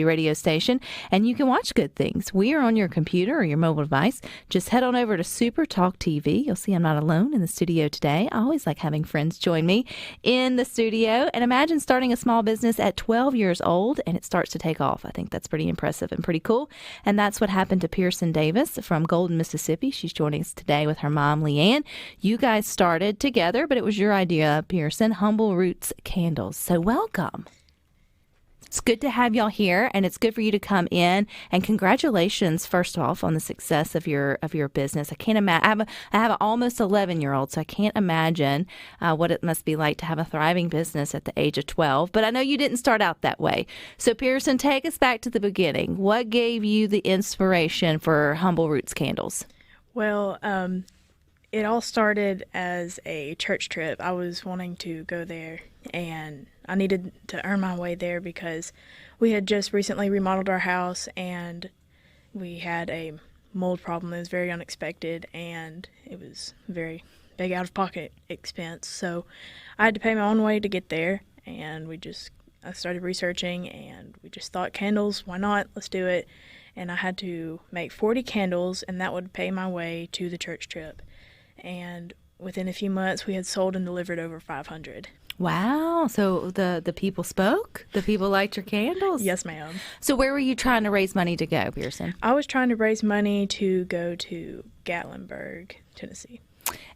radio station, and you can watch Good Things. We are on your computer or your mobile device. Just head on over to SuperTalk TV. You'll see I'm not alone in the studio today. I always like having friends join me in the studio. And imagine starting a small business at 12 years old and it starts to take off. I think that's pretty impressive and pretty cool. And that's what happened to Pearson Davis from Golden, Mississippi. She's joining us today with her mom, LeeAnn. You guys started together, but it was your idea, Pearson, Humble Roots Candles. So welcome. It's good to have y'all here, and it's good for you to come in. And congratulations, first off, on the success of your business. I can't imagine. I have an almost 11-year-old, so I can't imagine what it must be like to have a thriving business at the age of 12. But I know you didn't start out that way. So Pearson, take us back to the beginning. What gave you the inspiration for Humble Roots Candles? Well, it all started as a church trip. I was wanting to go there, and I needed to earn my way there because we had just recently remodeled our house, and we had a mold problem that was very unexpected, and it was a very big out-of-pocket expense. So I had to pay my own way to get there, and I started researching, and we just thought, candles, why not? Let's do it. And I had to make 40 candles, and that would pay my way to the church trip. And within a few months, we had sold and delivered over 500. Wow. So the people spoke? The people liked your candles? Yes, ma'am. So where were you trying to raise money to go, Pearson? I was trying to raise money to go to Gatlinburg, Tennessee.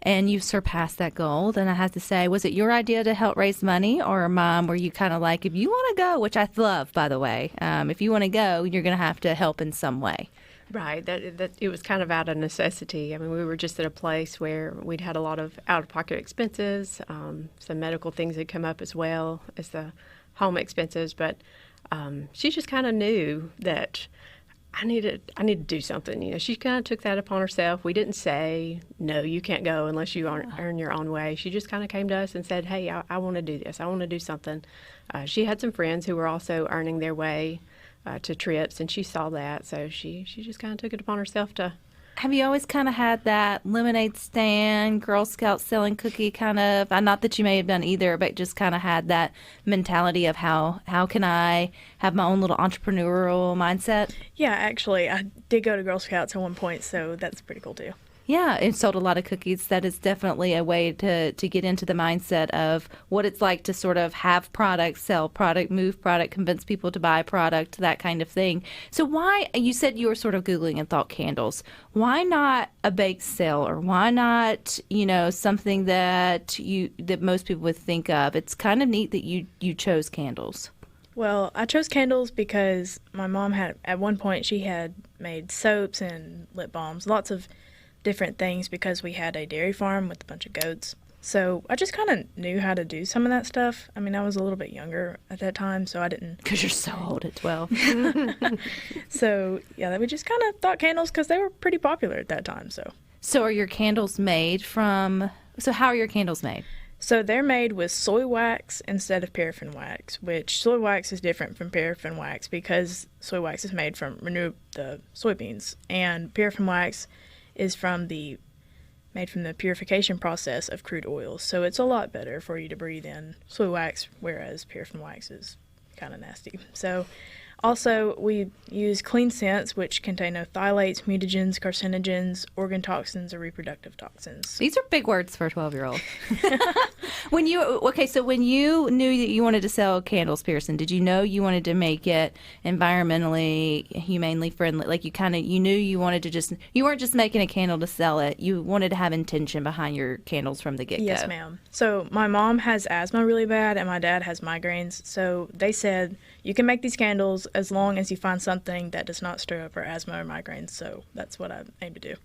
And you've surpassed that goal. And I have to say, was it your idea to help raise money, or Mom, were you kind of like, if you want to go, which I love, by the way, if you want to go, you're going to have to help in some way? Right. That it was kind of out of necessity. I mean, we were just at a place where we'd had a lot of out-of-pocket expenses. Some medical things had come up as well as the home expenses. But she just kind of knew that I needed to do something. You know, she kind of took that upon herself. We didn't say, no, you can't go unless you earn your own way. She just kind of came to us and said, hey, I want to do this. I want to do something. She had some friends who were also earning their way to trips, and she saw that, so she just kind of took it upon herself to. Have you always kind of had that lemonade stand, Girl Scout selling cookie kind of, not that you may have done either, but just kind of had that mentality of how can I have my own little entrepreneurial mindset? Yeah, actually, I did go to Girl Scouts at one point, so that's pretty cool too. Yeah, it sold a lot of cookies. That is definitely a way to get into the mindset of what it's like to sort of have product, sell product, move product, convince people to buy product, that kind of thing. So why, you said you were sort of Googling and thought candles. Why not a bake sale, or why not, something that most people would think of? It's kind of neat that you chose candles. Well, I chose candles because my mom at one point, she had made soaps and lip balms, lots of different things, because we had a dairy farm with a bunch of goats. So I just kind of knew how to do some of that stuff. I mean, I was a little bit younger at that time, so I didn't. Because you're so old at 12. So, yeah, we just kind of thought candles because they were pretty popular at that time. So are your candles made from, so how are your candles made? So they're made with soy wax instead of paraffin wax, which soy wax is different from paraffin wax because soy wax is made from the soybeans, and paraffin wax is made from the purification process of crude oils. So it's a lot better for you to breathe in soy wax, whereas paraffin wax is kind of nasty. So also, we use clean scents, which contain no phthalates, mutagens, carcinogens, organ toxins, or reproductive toxins. These are big words for a 12-year-old. When you knew that you wanted to sell candles, Pearson, did you know you wanted to make it environmentally, humanely friendly? Like you knew you wanted to you weren't just making a candle to sell it. You wanted to have intention behind your candles from the get-go. Yes, ma'am. So my mom has asthma really bad, and my dad has migraines. So they said, you can make these candles as long as you find something that does not stir up her asthma or migraines. So that's what I aim to do.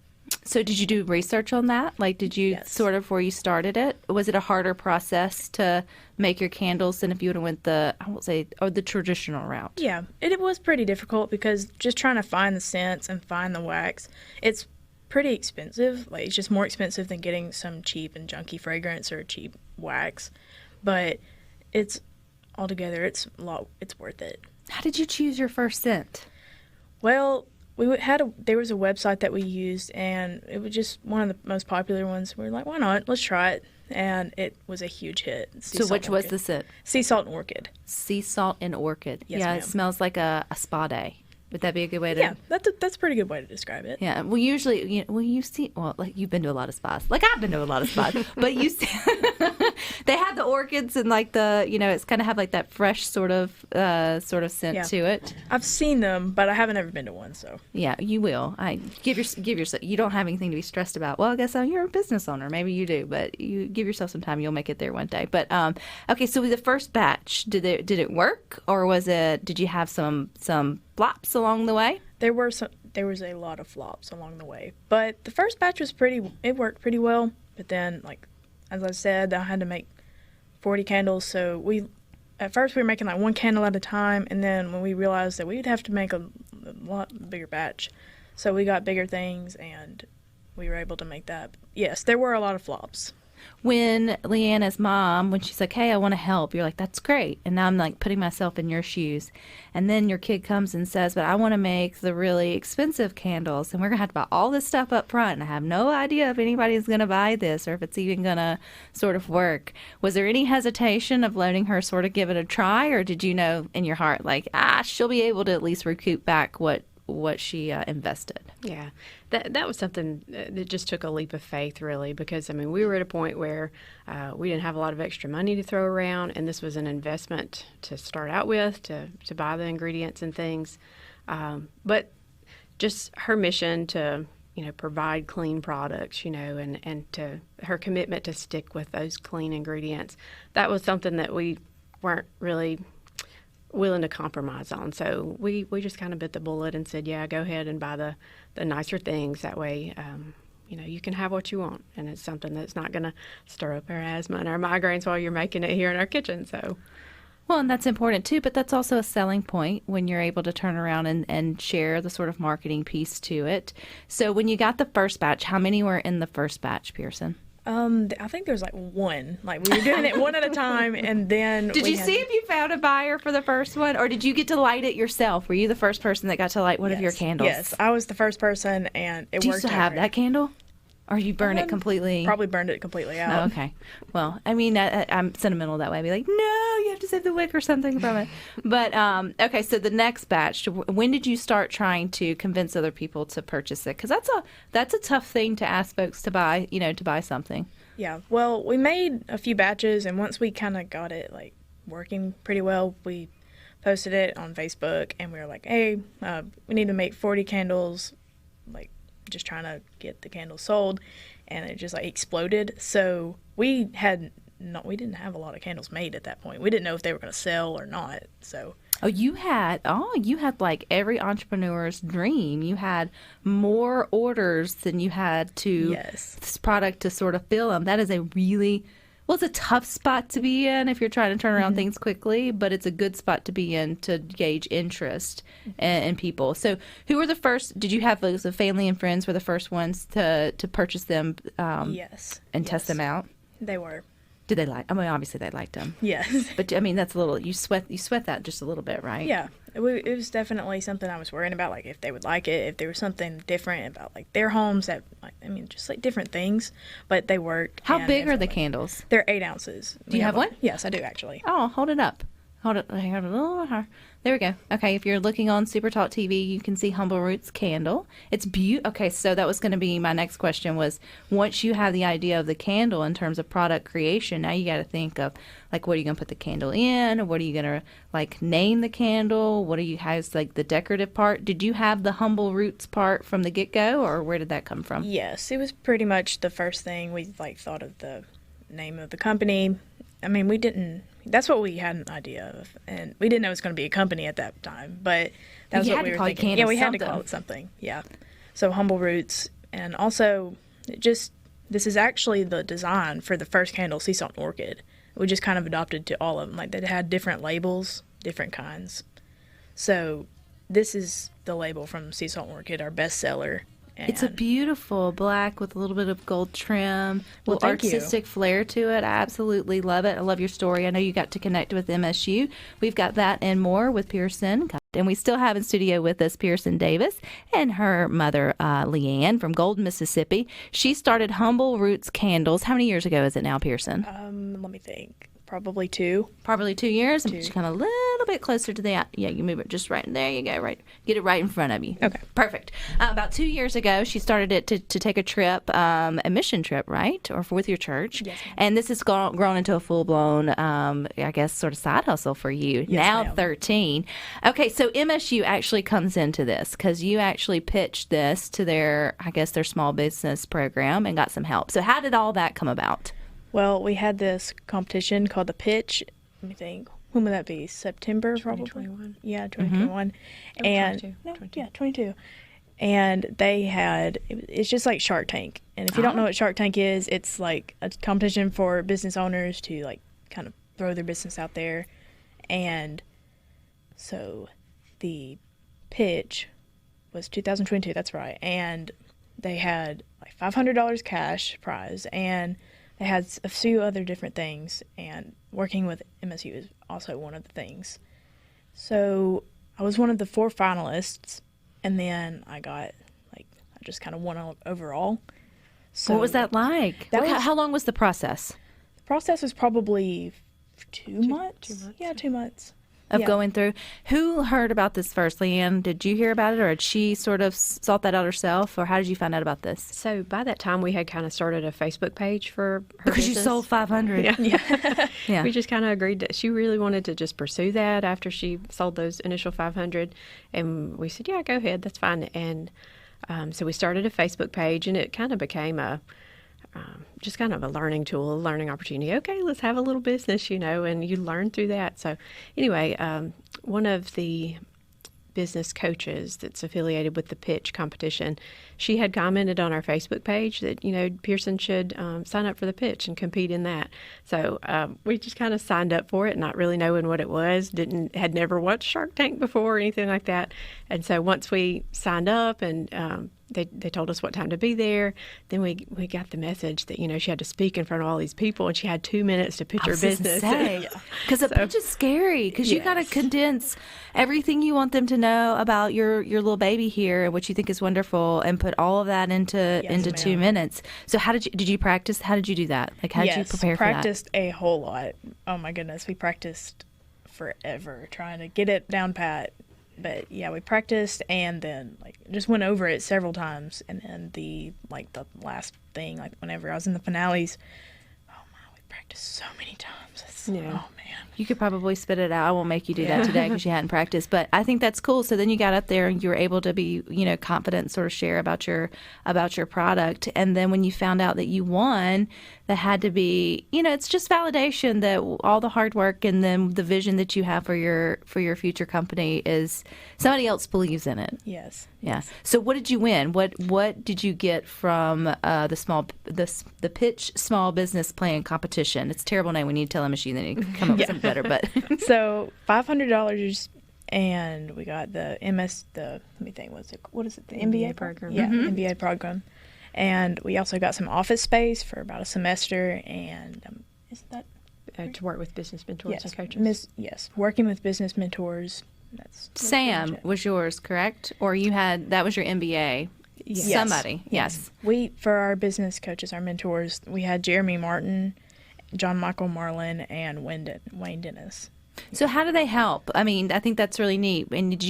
So did you do research on that? Like, did you sort of, before you started it, was it a harder process to make your candles than if you would have went the traditional route? Yeah, it was pretty difficult because just trying to find the scents and find the wax, it's pretty expensive. Like, it's just more expensive than getting some cheap and junky fragrance or cheap wax. But altogether, it's worth it. How did you choose your first scent? Well, there was a website that we used, and it was just one of the most popular ones. We were like, why not? Let's try it. and it was a huge hit. So which was the scent? Sea salt and orchid. Sea salt and orchid. Yes, yeah, ma'am. it smells like a spa day. Would that be a good way to? Yeah, that's a pretty good way to describe it. Yeah. Well, usually, like you've been to a lot of spas. Like I've been to a lot of spas, but you see, they have the orchids and like it's kind of have like that fresh sort of scent to it. I've seen them, but I haven't ever been to one. So yeah, you will. I give yourself. You don't have anything to be stressed about. Well, I guess you're a business owner. Maybe you do, but you give yourself some time. You'll make it there one day. But okay. So the first batch, did it work, or did you have some flops along the way? There was a lot of flops along the way, but the first batch it worked pretty well. But then, like as I said, I had to make 40 candles, so at first we were making like one candle at a time, and then when we realized that we'd have to make a lot bigger batch, so we got bigger things and we were able to make that. Yes, there were a lot of flops. When LeeAnn, mom, when she's like, hey, I want to help, you're like, that's great. And now I'm like putting myself in your shoes. And then your kid comes and says, but I want to make the really expensive candles. And we're going to have to buy all this stuff up front. And I have no idea if anybody's going to buy this or if it's even going to sort of work. Was there any hesitation of letting her sort of give it a try? Or did you know in your heart, like, she'll be able to at least recoup back what she invested? Yeah, that was something that just took a leap of faith, really, because, I mean, we were at a point where we didn't have a lot of extra money to throw around, and this was an investment to start out with, to buy the ingredients and things. But just her mission to, provide clean products, and to her commitment to stick with those clean ingredients, that was something that we weren't really willing to compromise on. So we just kind of bit the bullet and said, yeah, go ahead and buy the nicer things. That way, you can have what you want. And it's something that's not going to stir up our asthma and our migraines while you're making it here in our kitchen. So, well, and that's important too, but that's also a selling point when you're able to turn around and share the sort of marketing piece to it. So when you got the first batch, how many were in the first batch, Pearson? I think there's like one. Like we were doing it one at a time, and then did you see if you found a buyer for the first one, or did you get to light it yourself? Were you the first person that got to light one of your candles? Yes, I was the first person, and it worked. Do you still have that candle? Or you burn it completely? Probably burned it completely out. Oh, okay. Well, I mean, I'm sentimental that way. I'd be like, no, you have to save the wick or something from it. But, okay, so the next batch, when did you start trying to convince other people to purchase it? Because that's a tough thing to ask folks to buy, to buy something. Yeah. Well, we made a few batches, and once we kind of got it, like, working pretty well, we posted it on Facebook, and we were like, hey, we need to make 40 candles, like, just trying to get the candles sold, and it just like exploded. So we didn't have a lot of candles made at that point. We didn't know if they were going to sell or not. So you had like every entrepreneur's dream. You had more orders than you had to this product to sort of fill them. That is it's a tough spot to be in if you're trying to turn around things quickly, but it's a good spot to be in to gauge interest in people. So who were the first? Did you have the family and friends were the first ones to purchase them yes. And test them out? They were. Did they like? I mean, obviously they liked them. Yes. But I mean, that's a little. You sweat that just a little bit, right? Yeah. It was definitely something I was worrying about, like if they would like it, if there was something different about like their homes that, just like different things, but they worked. How big are the candles? They're 8 ounces. Do you have one? Yes, I do actually. Oh, hold it up. Hold it. Hang on a little higher. There we go. Okay, if you're looking on SuperTalk TV, you can see Humble Roots candle. It's beautiful. Okay, so that was going to be my next question was, once you have the idea of the candle in terms of product creation, now you got to think of, like, what are you going to put the candle in? Or what are you going to, like, name the candle? What are you, how's, like, the decorative part? Did you have the Humble Roots part from the get-go, or where did that come from? Yes, it was pretty much the first thing we, like, thought of the name of the company. I mean, we didn't. That's what we had an idea of, and we didn't know it was going to be a company at that time. But that was what we were thinking. Yeah, we had to call it something. Yeah. So Humble Roots, and also this is actually the design for the first candle, Sea Salt and Orchid. We just kind of adopted to all of them. Like they had different labels, different kinds. So this is the label from Sea Salt and Orchid, our bestseller. It's a beautiful black with a little bit of gold trim, a little artistic flair to it. I absolutely love it. I love your story. I know you got to connect with MSU. We've got that and more with Pearson. And we still have in studio with us Pearson Davis and her mother, LeeAnn, from Golden, Mississippi. She started Humble Roots Candles. How many years ago is it now, Pearson? Let me think. Probably 2. Probably 2 years. And just come a little bit closer to the, yeah, you move it just right. There you go. Right. Get it right in front of you. Okay. Perfect. About 2 years ago, she started it to take a trip, a mission trip, right? Or with your church. Yes, ma'am. And this has grown into a full-blown, I guess, sort of side hustle for you. Yes, now ma'am. 13. Okay, so MSU actually comes into this because you actually pitched this to their small business program and got some help. So how did all that come about? Well, we had this competition called the Pitch. Let me think. When would that be? September, probably? 2021. Yeah, 2021. Oh, And 22. no, 22. yeah, 22. And they had, it's just like Shark Tank. And if you don't know what Shark Tank is, it's like a competition for business owners to like kind of throw their business out there. And so the pitch was 2022, that's right. And they had like $500 cash prize, and they had a few other different things, and working with MSU is also one of the things. So I was one of the 4 finalists, and then I just kind of won overall. So What was that like? That was- How long was the process The process was probably 2 months. 2 months. Yeah, 2 months. of Yeah. going through? Who heard about this first, LeeAnn? Did you hear about it, or did she sort of sought that out herself, or how did you find out about this? So by that time, we had kind of started a Facebook page for her Because you business. sold 500. Yeah. Yeah. We just kind of agreed that she really wanted to just pursue that after she sold those initial 500. And we said, yeah, go ahead. That's fine. And so we started a Facebook page, and it kind of became just kind of a learning tool, a learning opportunity. Okay, let's have a little business, and you learn through that. So anyway, one of the business coaches that's affiliated with the pitch competition, she had commented on our Facebook page that, Pearson should sign up for the pitch and compete in that. So we just kind of signed up for it, not really knowing what it was, had never watched Shark Tank before or anything like that. And so once we signed up and they told us what time to be there, then we got the message that, she had to speak in front of all these people, and she had 2 minutes to pitch her business. Because the pitch is scary, because you got to condense everything you want them to know about your little baby here and what you think is wonderful, and put all of that into 2 ma'am. minutes. So did you practice? How did you do that? Like, how did you prepare for that? Practiced a whole lot. Oh my goodness, we practiced forever trying to get it down pat. But yeah, we practiced, and then just went over it several times. And then the last thing, whenever I was in the finales, oh my, we practiced so many times. Oh man. You could probably spit it out. I won't make you do that today because you hadn't practiced. But I think that's cool. So then you got up there and you were able to be, confident and sort of share about your product. And then when you found out that you won, that had to be, it's just validation that all the hard work and then the vision that you have for your future company is somebody else believes in it. Yes. Yeah. So what did you win? What did you get from the pitch small business plan competition? It's a terrible name. We need to tell MSU. They need to come up with something better. But So $500, and we got the let me think, what is it? The MBA program. Yeah, MBA program. And we also got some office space for about a semester, and isn't that To work with business mentors yes, and coaches. yes, working with business mentors. That's Sam was yours, correct? Or that was your MBA? Yes. Somebody, yes. We, for our business coaches, our mentors, we had Jeremy Martin, John Michael Marlin, and Wayne Dennis. So how do they help? I mean, I think that's really neat. And did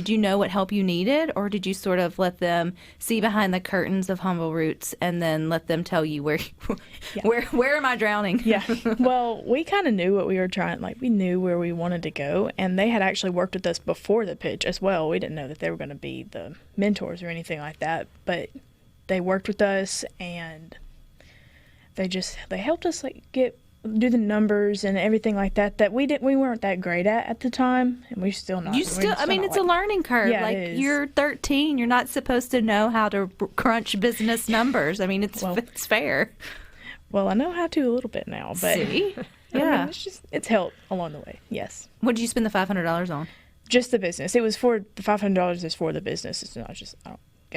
you know what help you needed, or did you sort of let them see behind the curtains of Humble Roots and then let them tell you where am I drowning? Yeah. Well, we kind of knew what we were trying. We knew where we wanted to go, and they had actually worked with us before the pitch as well. We didn't know that they were going to be the mentors or anything like that, but they worked with us, and they helped us do the numbers and everything like that we weren't that great at the time, and we're still not. It's a learning curve. Yeah, it is. You're 13, you're not supposed to know how to crunch business numbers. I mean, it's fair. Well, I know how to a little bit now, but See? yeah, Yeah. it's helped along the way. Yes. What did you spend the $500 on? Just the business. It was for the $500 is for the business. It's not just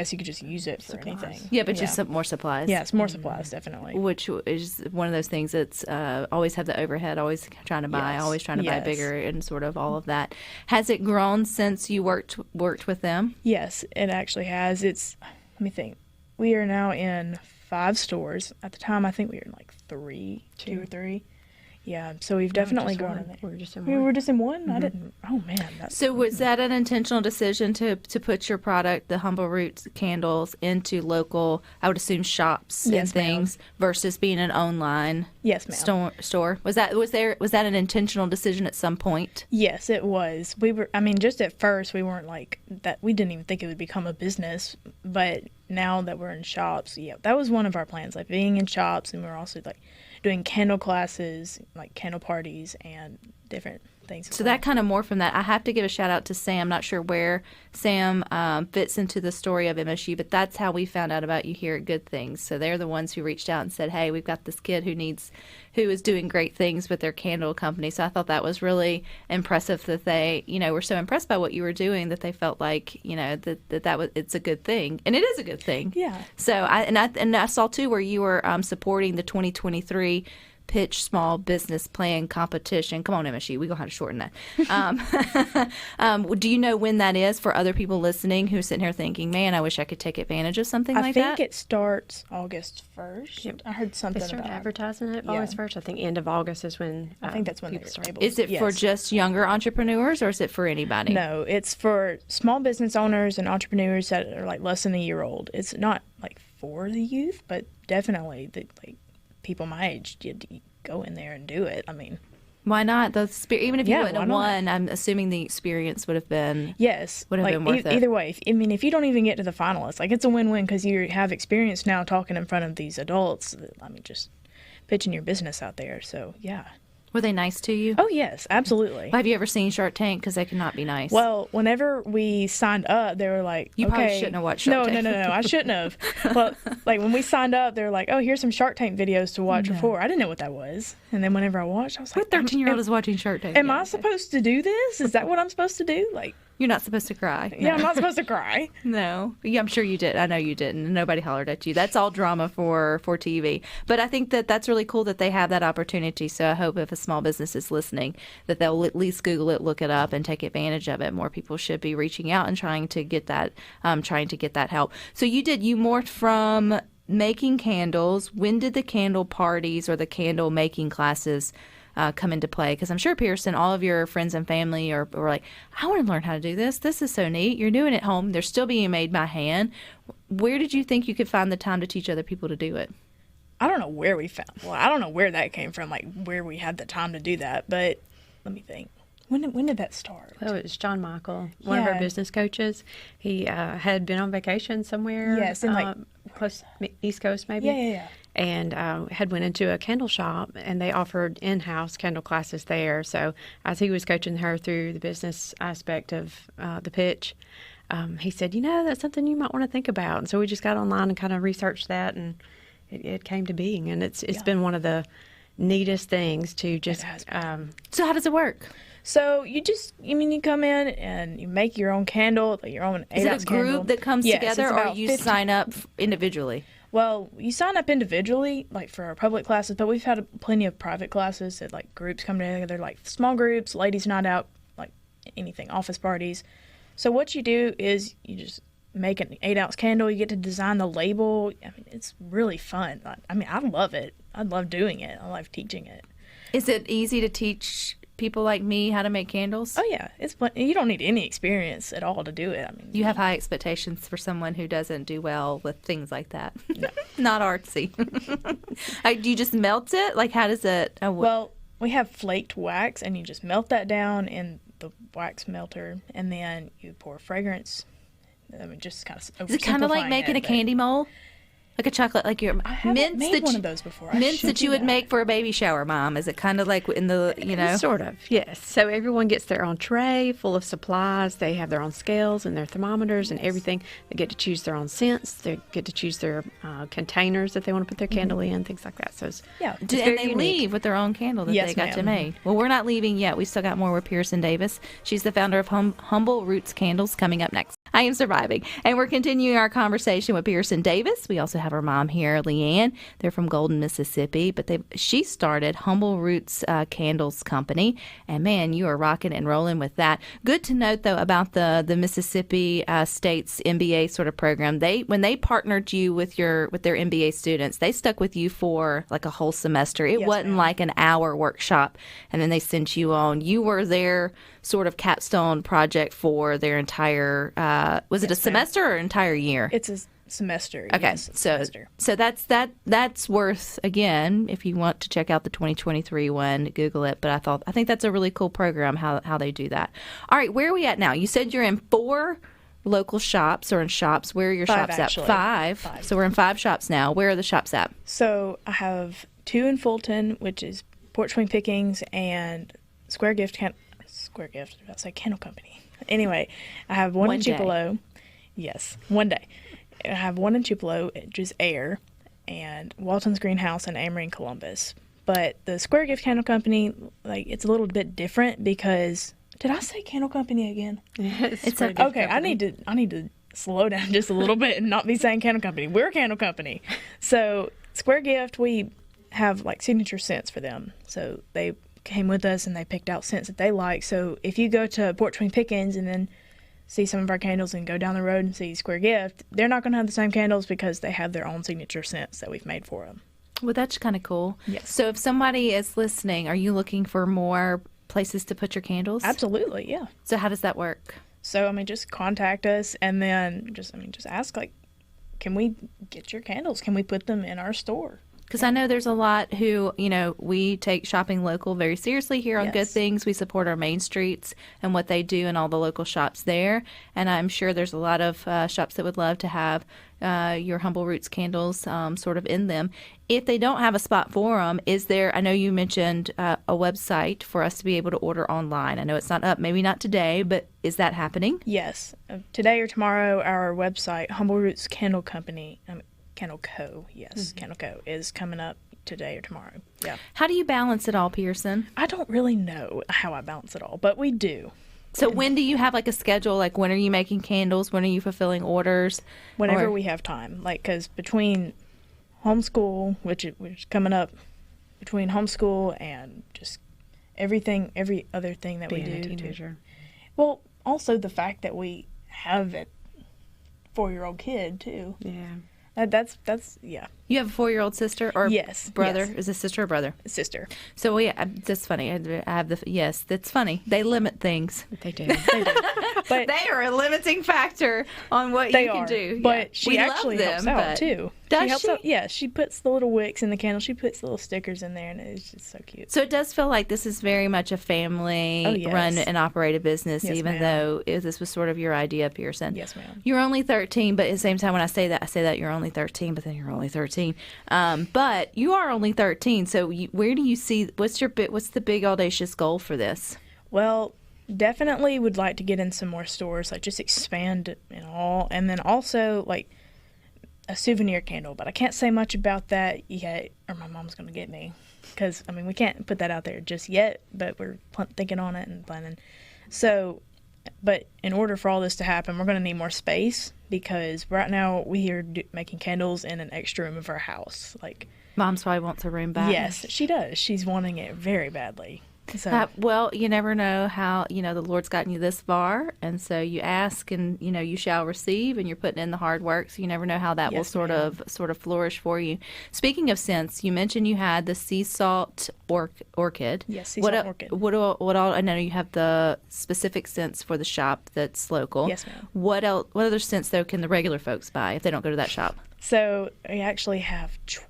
guess you could just use it for anything. Yeah, but just some more supplies. Yeah, it's more supplies, definitely. Which is one of those things that's always have the overhead, always trying to buy, always trying to buy bigger, and sort of all of that. Has it grown since you worked with them? Yes, it actually has. Let me think. We are now in 5 stores. At the time, I think we were in like 2 or 3. Yeah, so we've definitely grown in there. We were just in We one. were just in one? I didn't. Oh, man. So was that an intentional decision to put your product, the Humble Roots candles, into local, I would assume, shops and Yes, ma'am. things versus being an online Yes, ma'am. store? Was that an intentional decision at some point? Yes, it was. We were, I mean, just at first, we weren't like that. We didn't even think it would become a business. But now that we're in shops, yeah, that was one of our plans, like being in shops. And we're also like doing candle classes, like candle parties and different things. So that kind of more from that. I have to give a shout out to Sam. Not sure where Sam fits into the story of MSU, but that's how we found out about you here at Good Things. So they're the ones who reached out and said, hey, we've got this kid who is doing great things with their candle company. So I thought that was really impressive that they, were so impressed by what you were doing that they felt like, that was, it's a good thing. And it is a good thing. Yeah. So I saw too where you were supporting the 2023 Pitch Small Business Plan Competition. Come on, MSU, we gonna have to shorten that. Do you know when that is for other people listening who are sitting here thinking, man, I wish I could take advantage of something like that? I think it starts August 1st. Yep. I heard something They started about advertising it Yeah. August 1st. I think end of August is when I think that's when people they're start. able. Is it for Yes. just younger entrepreneurs or is it for anybody? No, it's for small business owners and entrepreneurs that are like less than a year old. It's not like for the youth, but definitely like people my age did go in there and do it. I mean, Why not? Even if you Yeah, wouldn't have why not? won, I'm assuming the experience would have been. yes, Would have like been worth it. either way. If you don't even get to the finalists, like it's a win-win because you have experience now talking in front of these adults. I mean, just pitching your business out there. So yeah. Were they nice to you? Oh yes, absolutely. Have you ever seen Shark Tank? Because they cannot be nice. Well, whenever we signed up, they were like, You okay. probably shouldn't have watched Shark Tank. No, I shouldn't have. Well, like when we signed up, they were like, oh, here's some Shark Tank videos to watch before. I didn't know what that was. And then whenever I watched, I was like, what 13-year-old is watching Shark Tank? am I supposed to do this? Is that what I'm supposed to do? Like, You're not supposed to cry. yeah, I'm not supposed to cry. No. Yeah, I'm sure you did. I know you didn't. Nobody hollered at you. That's all drama for TV. But I think that's really cool that they have that opportunity. So I hope if a small business is listening that they'll at least Google it, look it up, and take advantage of it. More people should be reaching out and trying to get that help. So you morphed from making candles. When did the candle parties or the candle making classes come into play? Because I'm sure, Pearson, all of your friends and family are like, I want to learn how to do this. This is so neat. You're doing it at home. They're still being made by hand. Where did you think you could find the time to teach other people to do it? I don't know where I don't know where that came from, like where we had the time to do that. But let me think. When did that start? Well, it was John Michael, one of our Yeah. business coaches. He had been on vacation somewhere. Yes, in, like, close East Coast maybe. Yeah. And had went into a candle shop, and they offered in-house candle classes there. So as he was coaching her through the business aspect of the pitch, he said, that's something you might want to think about. And so we just got online and kind of researched that, and it came to being. And it's been one of the neatest things to just. So how does it work? So you come in and you make your own candle, your own 8-ounce candle. Is it a group that comes Yes, together, it's or about you 50 sign up individually? Well, you sign up individually, like for our public classes, but we've had plenty of private classes that like groups come together, like small groups, ladies' night out, like anything, office parties. So what you do is you just make an 8-ounce candle. You get to design the label. I mean, it's really fun. I love it. I love doing it. I love teaching it. Is it easy to teach people like me how to make candles? Oh yeah, it's fun. You don't need any experience at all to do it. I mean, You have high expectations for someone who doesn't do well with things like that. No. Not artsy. Do you just melt it? Like, how does it? Well, we have flaked wax, and you just melt that down in the wax melter, and then you pour fragrance. I mean, just kind of. Is it kind of like making a candy mold? Like a chocolate, like your I haven't mints made that one you, of those before. I mints should that you do would that. make for a baby shower, Mom. Is it kind of like in the Sort of, yes. So everyone gets their own tray full of supplies. They have their own scales and their thermometers and everything. They get to choose their own scents. They get to choose their containers that they want to put their candle in, things like that. So it's, Yeah. it's And very they unique. leave with their own candle that Yes, they got to ma'am. make. Well, we're not leaving yet. We still got more with Pearson Davis. She's the founder of Humble Roots Candles coming up next. I am surviving. And we're continuing our conversation with Pearson Davis. We also have her mom here, LeeAnn. They're from Golden, Mississippi, but she started Humble Roots Candles Company. And man, you are rocking and rolling with that. Good to note though about the Mississippi State's MBA sort of program. When they partnered you with their MBA students, they stuck with you for like a whole semester. It wasn't like an hour workshop and then they sent you on. You were their sort of capstone project for their entire was it a semester or entire year? It's a semester. Okay, yes, semester. So that's worth, again, if you want to check out the 2023 one, Google it. But I think that's a really cool program how they do that. All right, where are we at now? You said you're in 4 local shops or in shops. Where are your 5, shops actually. at? 5. So we're in 5 shops now. Where are the shops at? So I have 2 in Fulton, which is Porch Swing Pickings and Square Gift. I was about to say Candle Company. Anyway, I have one in Tupelo. Yes, one day. I have one in Tupelo, which is Air, and Walton's Greenhouse and Amory in Columbus. But the Square Gift Candle Company, like, it's a little bit different because, did I say Candle Company again? It's okay. I need to slow down just a little bit and not be saying Candle Company. We're a Candle Company. So Square Gift, we have like signature scents for them. So they came with us and they picked out scents that they like. So if you go to Porch Swing Pickens and then see some of our candles and go down the road and see Square Gift, they're not going to have the same candles because they have their own signature scents that we've made for them. Well, that's kind of cool. Yes. So if somebody is listening, are you looking for more places to put your candles? Absolutely, yeah. So how does that work? So, just contact us and then just ask, like, can we get your candles? Can we put them in our store? Because I know there's a lot who, we take shopping local very seriously here on Good Things. We support our main streets and what they do in all the local shops there. And I'm sure there's a lot of shops that would love to have your Humble Roots candles sort of in them. If they don't have a spot for them, is there, I know you mentioned a website for us to be able to order online. I know it's not up, maybe not today, but is that happening? Yes. Today or tomorrow, our website, Humble Roots Candle Company, Candle Co. Yes, Candle Co. is coming up today or tomorrow. Yeah. How do you balance it all, Pearson? I don't really know how I balance it all, but we do. So when do you have like a schedule? Like when are you making candles? When are you fulfilling orders? Whenever we have time. Like, because between homeschool, which is coming up, between homeschool and just every other thing that we do. Being a teenager. Well, also the fact that we have a 4-year-old kid too. Yeah. That's yeah. You have a 4-year-old sister or brother? Yes. Is it sister or brother? Sister. So that's funny. I have yes, that's funny. They limit things. They do. They do. But they are a limiting factor on what you can do. But she actually helps out too. Does she? Yeah, she puts the little wicks in the candle. She puts the little stickers in there, and it's just so cute. So it does feel like this is very much a family run and operated business, even though this was sort of your idea, Pearson. Yes, ma'am. You're only 13, but at the same time, when I say that you're only 13, but then you're only 13. But you are only 13. So where do you see what's the big audacious goal for this? Well, definitely would like to get in some more stores, like just expand and all, and then also like a souvenir candle. But I can't say much about that yet, or my mom's gonna get me, because we can't put that out there just yet. But we're thinking on it and planning. So, but in order for all this to happen, we're gonna need more space, because right now we are making candles in an extra room of our house. Like, Mom's probably wants a room back. Yes, she does. She's wanting it very badly. So. Well, you never know how, the Lord's gotten you this far, and so you ask and, you shall receive, and you're putting in the hard work, so you never know how that will sort of flourish for you. Speaking of scents, you mentioned you had the sea salt orchid. Yes, sea salt orchid. What all, I know you have the specific scents for the shop that's local. Yes, ma'am. What other scents, though, can the regular folks buy if they don't go to that shop? So we actually have 12.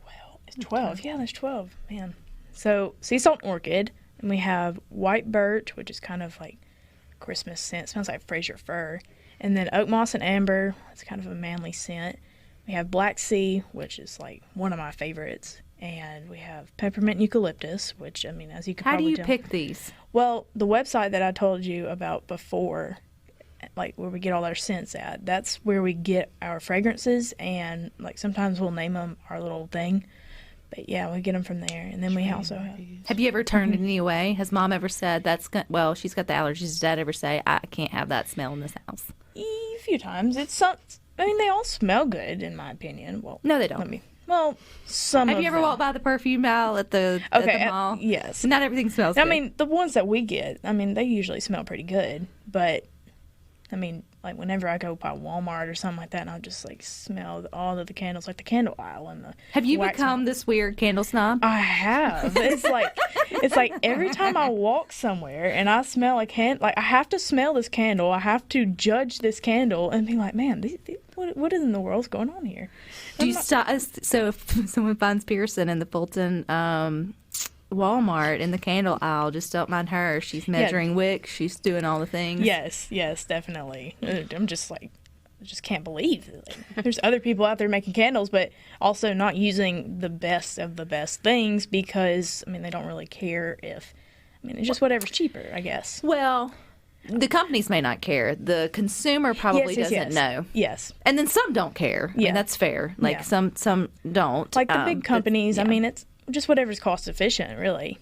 12. Yeah, there's 12. Man. So sea salt orchid. And we have white birch, which is kind of like Christmas scent. Smells like Fraser fir. And then oak moss and amber. It's kind of a manly scent. We have black sea, which is like one of my favorites. And we have peppermint and eucalyptus, which, as you can probably tell. How do you pick these? Well, the website that I told you about before, like where we get all our scents at, that's where we get our fragrances. And like sometimes we'll name them our little thing. But yeah, we get them from there, and then we also Have you ever turned it any away? Has Mom ever said well, she's got the allergies? Does Dad ever say, I can't have that smell in this house? a few times. I mean, they all smell good in my opinion. Well, No, they don't. Some. Have you ever walked by the perfume aisle at the mall? Yes. Not everything smells I good. mean, the ones that we get, I mean, they usually smell pretty good. But, I mean, like whenever I go by Walmart or something like that, and I'll just like smell all of the candles, like the candle aisle and the. Have you wax become this weird candle snob? I have. It's like every time I walk somewhere and I smell a candle, like I have to smell this candle. I have to judge this candle and be like, man, what in the world's going on here? Do you stop? So if someone finds Pearson in the Fulton Walmart in the candle aisle, just don't mind her. She's measuring wicks. She's doing all the things. Yes, definitely. I'm just like, I just can't believe there's other people out there making candles, but also not using the best of the best things because, I mean, they don't really care if, I mean, it's just whatever's cheaper, I guess. Well, the companies may not care. The consumer probably doesn't know. Yes. And then some don't care. Yeah. And that's fair. Like some don't. Like the big companies, I mean, it's just whatever's cost efficient, really.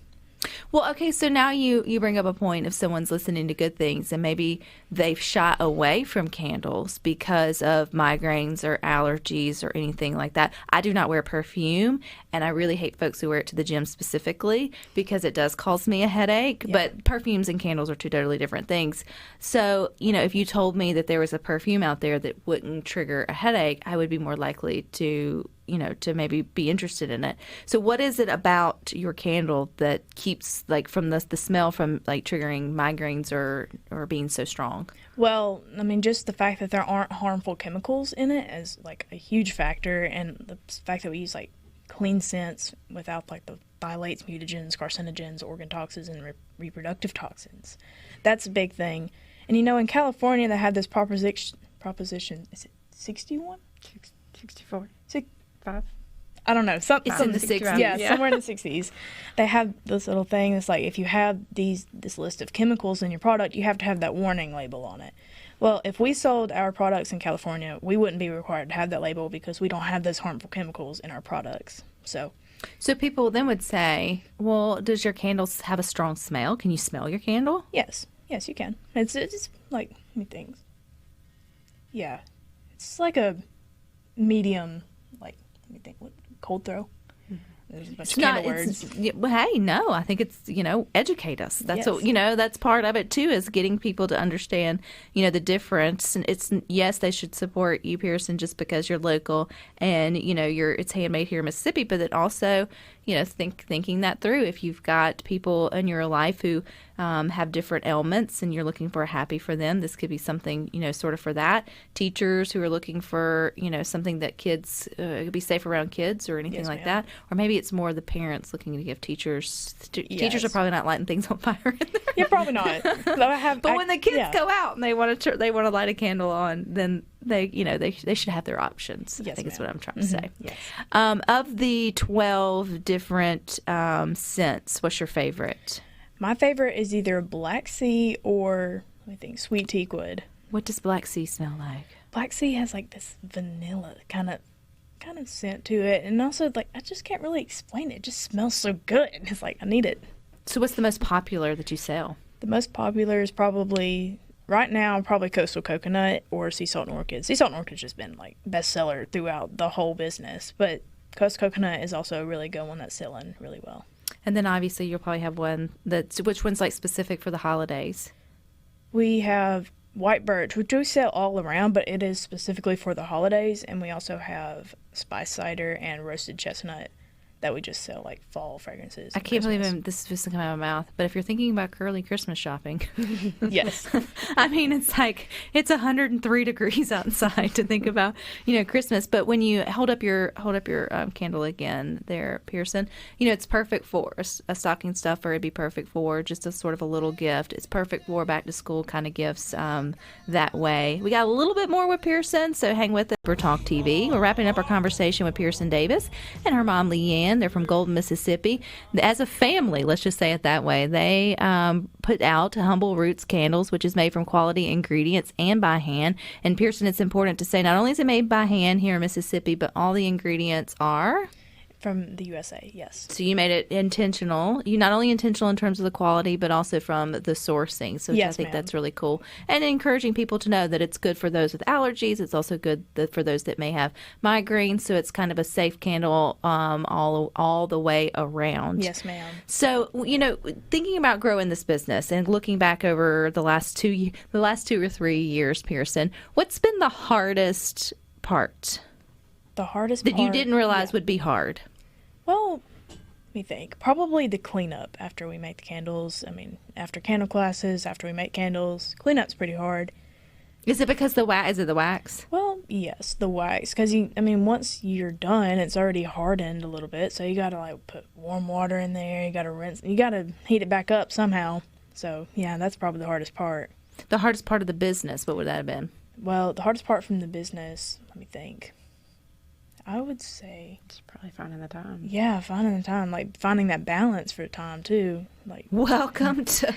Well, okay, so now you bring up a point if someone's listening to Good Things and maybe they've shied away from candles because of migraines or allergies or anything like that. I do not wear perfume, and I really hate folks who wear it to the gym specifically because it does cause me a headache, but perfumes and candles are two totally different things. So, if you told me that there was a perfume out there that wouldn't trigger a headache, I would be more likely to maybe be interested in it. So what is it about your candle that keeps, like, from the smell from, like, triggering migraines or being so strong? Well, I mean, just the fact that there aren't harmful chemicals in it is, like, a huge factor, and the fact that we use, like, clean scents without, like, the phthalates, mutagens, carcinogens, organ toxins, and reproductive toxins. That's a big thing. And, in California, they have this proposition, is it 61? 64. 5? I don't know. It's in the 60s. Yeah, somewhere in the 60s. They have this little thing that's like, if you have this list of chemicals in your product, you have to have that warning label on it. Well, if we sold our products in California, we wouldn't be required to have that label because we don't have those harmful chemicals in our products. So people then would say, well, does your candles have a strong smell? Can you smell your candle? Yes, you can. It's like, let me think. Yeah, it's like a medium, like, let me think, what, cold throw? There's a bunch of candle words. Well, hey, no, I think it's, educate us. That's what, that's part of it too, is getting people to understand, the difference. And it's, yes, they should support you, Pearson, just because you're local and, it's handmade here in Mississippi, but it also, thinking that through. If you've got people in your life who have different ailments and you're looking for a happy for them, this could be something, sort of for that. Teachers who are looking for, something that kids could be safe around kids or anything like that. Or maybe it's more the parents looking to give teachers. Teachers are probably not lighting things on fire in there. Yeah, probably not. But when the kids go out and they want to light a candle on, then they should have their options. Yes, I think ma'am. is what I'm trying to say. Yes. Of the 12 different scents, what's your favorite? My favorite is either Black Sea or, I think, Sweet Teakwood. What does Black Sea smell like? Black Sea has like this vanilla kind of scent to it, and also like I just can't really explain it. It just smells so good. It's like I need it. So what's the most popular that you sell? The most popular is probably right now Coastal Coconut or Sea Salt and Orchid. Sea Salt and Orchid's just been like bestseller throughout the whole business, but Coastal Coconut is also a really good one that's selling really well. And then obviously you'll probably have one which one's like specific for the holidays? We have White Birch, which we sell all around, but it is specifically for the holidays. And we also have Spice Cider and Roasted Chestnut that we just sell like fall fragrances. I can't believe this is supposed to come out of my mouth, but if you're thinking about curly Christmas shopping, yes. I mean, it's like it's 103 degrees outside to think about, Christmas. But when you hold up your candle again, there, Pearson, it's perfect for a stocking stuffer. It'd be perfect for just a sort of a little gift. It's perfect for back to school kind of gifts that way. We got a little bit more with Pearson, so hang with us. SuperTalk TV. We're wrapping up our conversation with Pearson Davis and her mom, LeeAnn. They're from Golden, Mississippi. As a family, let's just say it that way, they put out Humble Roots Candles, which is made from quality ingredients and by hand. And Pearson, it's important to say, not only is it made by hand here in Mississippi, but all the ingredients are From the USA, yes. So you made it intentional. You not only intentional in terms of the quality, but also from the sourcing. So Yes, I think ma'am. that's really cool. And encouraging people to know that it's good for those with allergies. It's also good for those that may have migraines. So it's kind of a safe candle all the way around. Yes, ma'am. So, thinking about growing this business and looking back over the last 2 or 3 years, Pearson, what's been the hardest part The hardest that part, you didn't realize would be hard? Well, let me think. Probably the cleanup after we make the candles. I mean, after candle classes, after we make candles, cleanup's pretty hard. Is it because is it the wax? Well, yes, the wax. Because, once you're done, it's already hardened a little bit. So you got to, put warm water in there. You got to rinse. You got to heat it back up somehow. So, yeah, that's probably the hardest part. The hardest part of the business, what would that have been? Well, the hardest part from the business, let me think. I would say, It's probably finding the time. yeah, finding the time. Finding that balance for time, too. Welcome to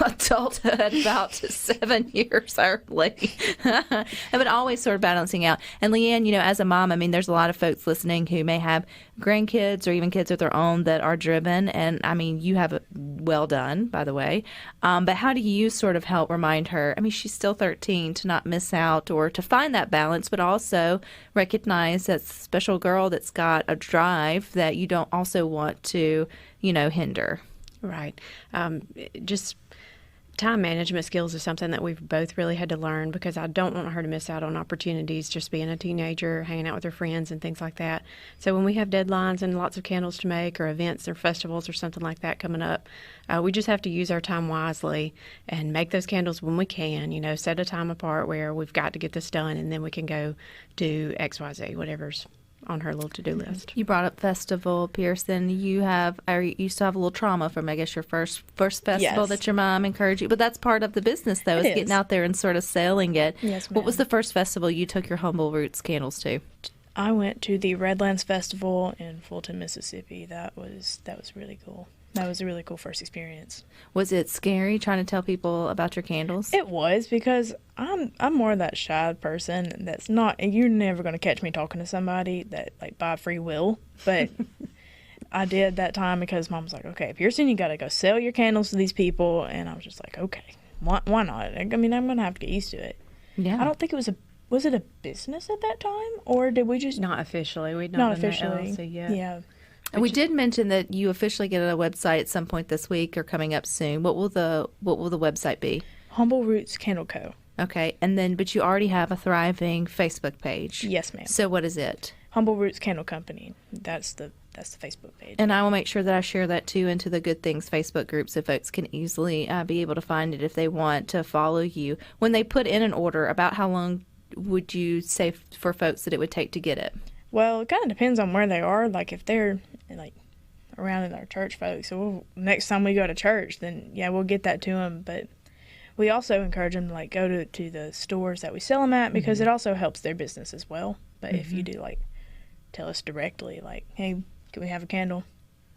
adulthood about 7 years early. I've been always sort of balancing out. And LeeAnn, as a mom, there's a lot of folks listening who may have grandkids or even kids of their own that are driven. And you have it well done, by the way. But how do you sort of help remind her? She's still 13, to not miss out or to find that balance, but also recognize that special girl that's got a drive that you don't also want to, hinder. Right. Just time management skills is something that we've both really had to learn, because I don't want her to miss out on opportunities just being a teenager, hanging out with her friends and things like that. So when we have deadlines and lots of candles to make, or events or festivals or something like that coming up, we just have to use our time wisely and make those candles when we can, set a time apart where we've got to get this done, and then we can go do XYZ, whatever's on her little to-do list. You brought up festival, Pearson. You still have a little trauma from, I guess, your first festival Yes. that your mom encouraged you. But that's part of the business, though, is It getting is. out there and sort of selling it. Yes, What was ma'am. the first festival you took your Humble Roots candles to? I went to the Redlands Festival in Fulton, Mississippi. That was really cool. That was a really cool first experience. Was it scary trying to tell people about your candles? It was, because I'm more of that shy person that's not. You're never going to catch me talking to somebody that by free will. But I did that time because Mom was like, "Okay, Pearson, you got to go sell your candles to these people," and I was just like, "Okay, why not?" I'm going to have to get used to it. Yeah. I don't think it was a. Was it a business at that time, or did we just Not officially. We'd not not done officially? the LLC yet. Yeah. And we did mention that you officially get a website at some point this week or coming up soon. What will the website be? Humble Roots Candle Co. Okay, but you already have a thriving Facebook page. Yes, ma'am. So what is it? Humble Roots Candle Company. That's the Facebook page. And I will make sure that I share that too into the Good Things Facebook group, so folks can easily be able to find it if they want to follow you. When they put in an order, about how long would you say for folks that it would take to get it? Well, it kind of depends on where they are. If they're around in our church folks, so next time we go to church, then yeah, we'll get that to them. But we also encourage them to go to the stores that we sell them at, because it also helps their business as well. But if you do tell us directly, hey, can we have a candle?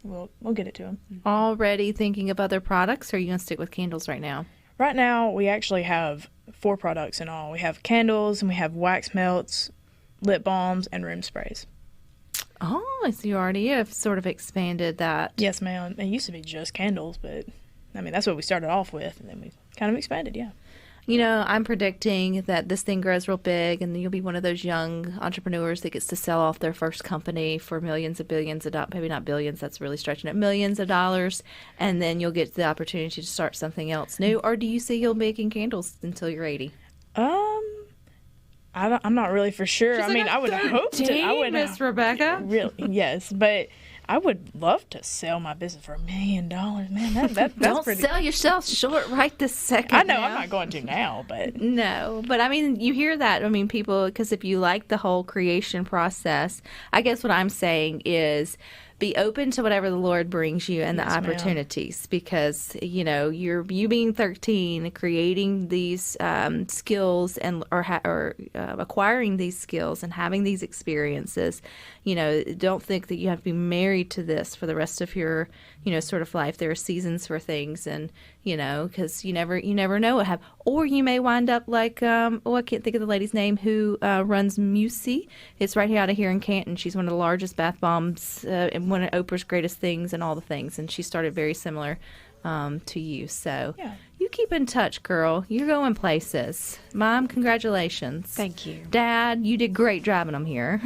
We'll get it to them. Already thinking of other products, or are you going to stick with candles right now? Right now, we actually have 4 products in all. We have candles, and we have wax melts, lip balms, and room sprays. Oh, so you already have sort of expanded that. Yes, ma'am. It used to be just candles, but that's what we started off with, and then we kind of expanded, yeah. I'm predicting that this thing grows real big, and you'll be one of those young entrepreneurs that gets to sell off their first company for millions of billions of dollars. Maybe not billions, that's really stretching it. Millions of dollars, and then you'll get the opportunity to start something else new. Or do you see you'll making candles until you're 80? I'm not really for sure. I would hope to. I would, Miss Rebecca. really, yes, but I would love to sell my business for $1 million, man. That's Don't pretty. sell yourself short right this second. I know now. I'm not going to now, but No, but you hear that. People, because if you like the whole creation process, I guess what I'm saying is be open to whatever the Lord brings you and Yes, the ma'am. opportunities, because you being 13, creating these skills and or acquiring these skills and having these experiences. Don't think that you have to be married to this for the rest of your sort of life. There are seasons for things, and because you never know what happens. Or you may wind up like I can't think of the lady's name who runs Musi. It's right here out of here in Canton. She's one of the largest bath bombs and one of Oprah's greatest things and all the things. And she started very similar to you. So Yeah. you keep in touch, girl. You're going places. Mom, congratulations. Thank you. Dad, you did great driving them here.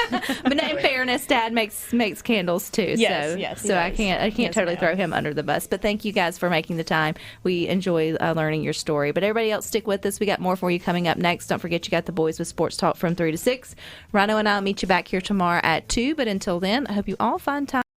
But in fairness, Dad makes candles too. Yes, So I yes. can't Yes, totally ma'am. throw him under the bus. But thank you guys for making the time. We enjoy learning your story. But everybody else, stick with us. We got more for you coming up next. Don't forget, you got the boys with Sports Talk from 3 to 6. Rhino and I'll meet you back here tomorrow at 2. But until then, I hope you all find time